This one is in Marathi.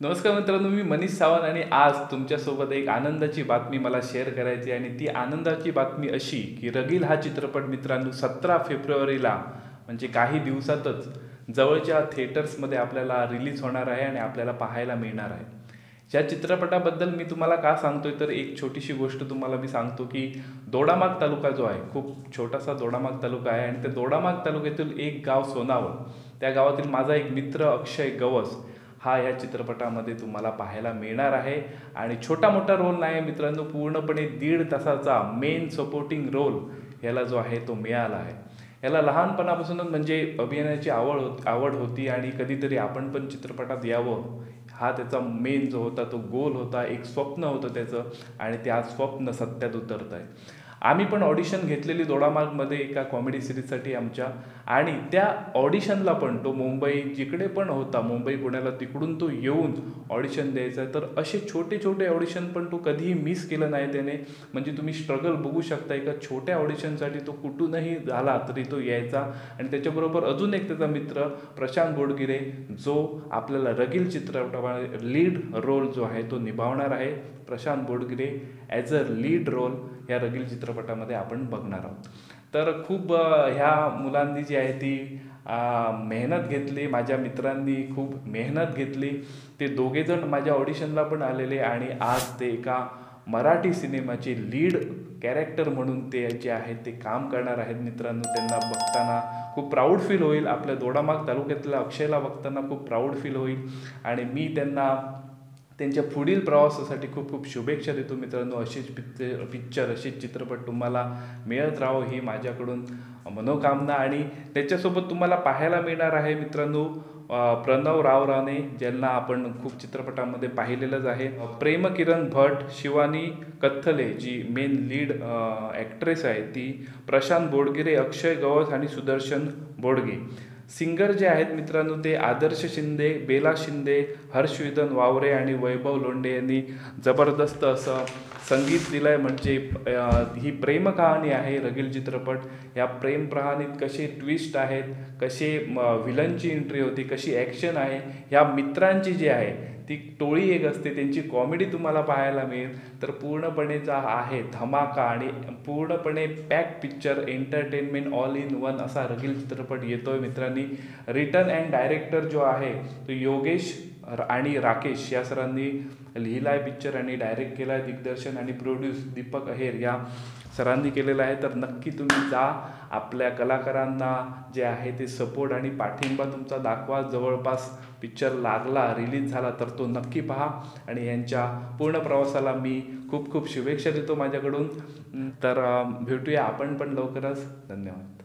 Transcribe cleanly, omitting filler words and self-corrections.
नमस्कार मित्रांनो, मी मनीष सावंत आणि आज तुमच्यासोबत एक आनंदाची बातमी मला शेअर करायची आणि ती आनंदाची बातमी अशी की रगील हा चित्रपट मित्रांनो 17 फेब्रुवारीला म्हणजे काही दिवसातच जवळच्या थिएटर्समध्ये आपल्याला रिलीज होणार आहे आणि आपल्याला पाहायला मिळणार आहे. या चित्रपटाबद्दल मी तुम्हाला का सांगतोय तर एक छोटीशी गोष्ट तुम्हाला मी सांगतो की दोडामार्ग तालुका जो आहे, खूप छोटासा दोडामार्ग तालुका आहे आणि त्या दोडामार्ग तालुक्यातील एक गाव सोनावळ, त्या गावातील माझा एक मित्र अक्षय गवस हा या चित्रपटामध्ये तुम्हाला पाहायला मिळणार आहे. आणि छोटा मोठा रोल नाही मित्रांनो, पूर्णपणे 1.5 तासाचा मेन सपोर्टिंग रोल याला जो आहे तो मिळाला आहे. याला लहानपणापासूनच म्हणजे अभिनयाची आवड होती आणि कधीतरी आपण पण चित्रपटात यावं हा त्याचा मेन जो होता तो गोल होता, एक स्वप्न होतं त्याचं आणि ते आज स्वप्न सत्यात उतरत आहे. आम्ही पण ऑडिशन घेतलेली दोडामार्गमध्ये एका कॉमेडी सिरीजसाठी आमच्या, आणि त्या ऑडिशनला पण तो मुंबई जिकडे पण होता, मुंबई पुण्याला, तिकडून तो येऊन ऑडिशन द्यायचा. तर असे छोटे छोटे ऑडिशन पण तो कधीही मिस केलं नाही त्याने. म्हणजे तुम्ही स्ट्रगल बघू शकता, एका छोट्या ऑडिशनसाठी तो कुठूनही झाला तरी तो यायचा. आणि त्याच्याबरोबर अजून एक त्याचा मित्र प्रशांत बोडगिरे, जो आपल्याला रगील चित्रपटामध्ये लीड रोल जो आहे तो निभावणार आहे. Prashant Bodgire as a lead role या रगील चित्रपटामध्ये आपण बघणार आहोत. तर खूप ह्या मुलांनी जी आहे ती मेहनत घेतली, माझ्या मित्रांनी खूप मेहनत घेतली. ते दोघेजण माझ्या ऑडिशनला पण आलेले आणि आज ते एका मराठी सिनेमाचे लीड कॅरेक्टर म्हणून ते जे आहेत ते काम करणार आहेत. मित्रांनो, त्यांना बघताना खूप प्राऊड फील होईल. आपल्या दोडामार्ग तालुक्यातल्या अक्षयला बघताना खूप प्राऊड फील होईल आणि मी त्यांना त्यांच्या पुढील प्रवासासाठी खूप खूप शुभेच्छा देतो. मित्रांनो, असेच पिक्चर असेच चित्रपट तुम्हाला मिळत राहो ही माझ्याकडून मनोकामना. आणि त्याच्यासोबत तुम्हाला पाहायला मिळणार आहे मित्रांनो प्रणव रावराणे, ज्यांना आपण खूप चित्रपटामध्ये पाहिलेलंच आहे. प्रेम किरण भट, शिवानी कथ्थले जी मेन लीड ॲक्ट्रेस आहे ती, प्रशांत बोडगिरे, अक्षय गवस आणि सुदर्शन बोडगे. सिंगर जे आहेत मित्रांनो ते आदर्श शिंदे, बेला शिंदे, हर्षवर्धन वावरे आणि वैभव लोंढे यांनी जबरदस्त असं संगीत दिलं आहे. म्हणजे ही प्रेम कहाणी आहे रगील चित्रपट. या प्रेम कहाणीत कसे ट्विस्ट आहेत, कसे व्हिलनची एंट्री होती, कशी ॲक्शन आहे, ह्या मित्रांची जी आहे ती टोळी एक असते, त्यांची कॉमेडी तुम्हाला पाहायला मिळेल. तर पूर्णपणेचा आहे धमाका आणि पूर्णपणे pack picture, entertainment all in one असा रगील चित्रपट येतोय मित्रांनी. रिटर्न अँड डायरेक्टर जो आहे तो योगेश आणि राकेश या सरांनी लिहिला आहे पिक्चर आणि डायरेक्ट केला आहे. दिग्दर्शन आणि प्रोड्यूस दीपक अहेर या सरांनी केलेलं आहे. तर नक्की तुम्ही जा, आपल्या कलाकारांना जे आहे ते सपोर्ट आणि पाठिंबा तुमचा दाखवा. जवळपास पिक्चर लागला, रिलीज झाला तर तो नक्की पहा आणि यांच्या पूर्ण प्रवासाला मी खूप खूप शुभेच्छा देतो माझ्याकडून. तर भेटूया आपण पण लवकरच. धन्यवाद.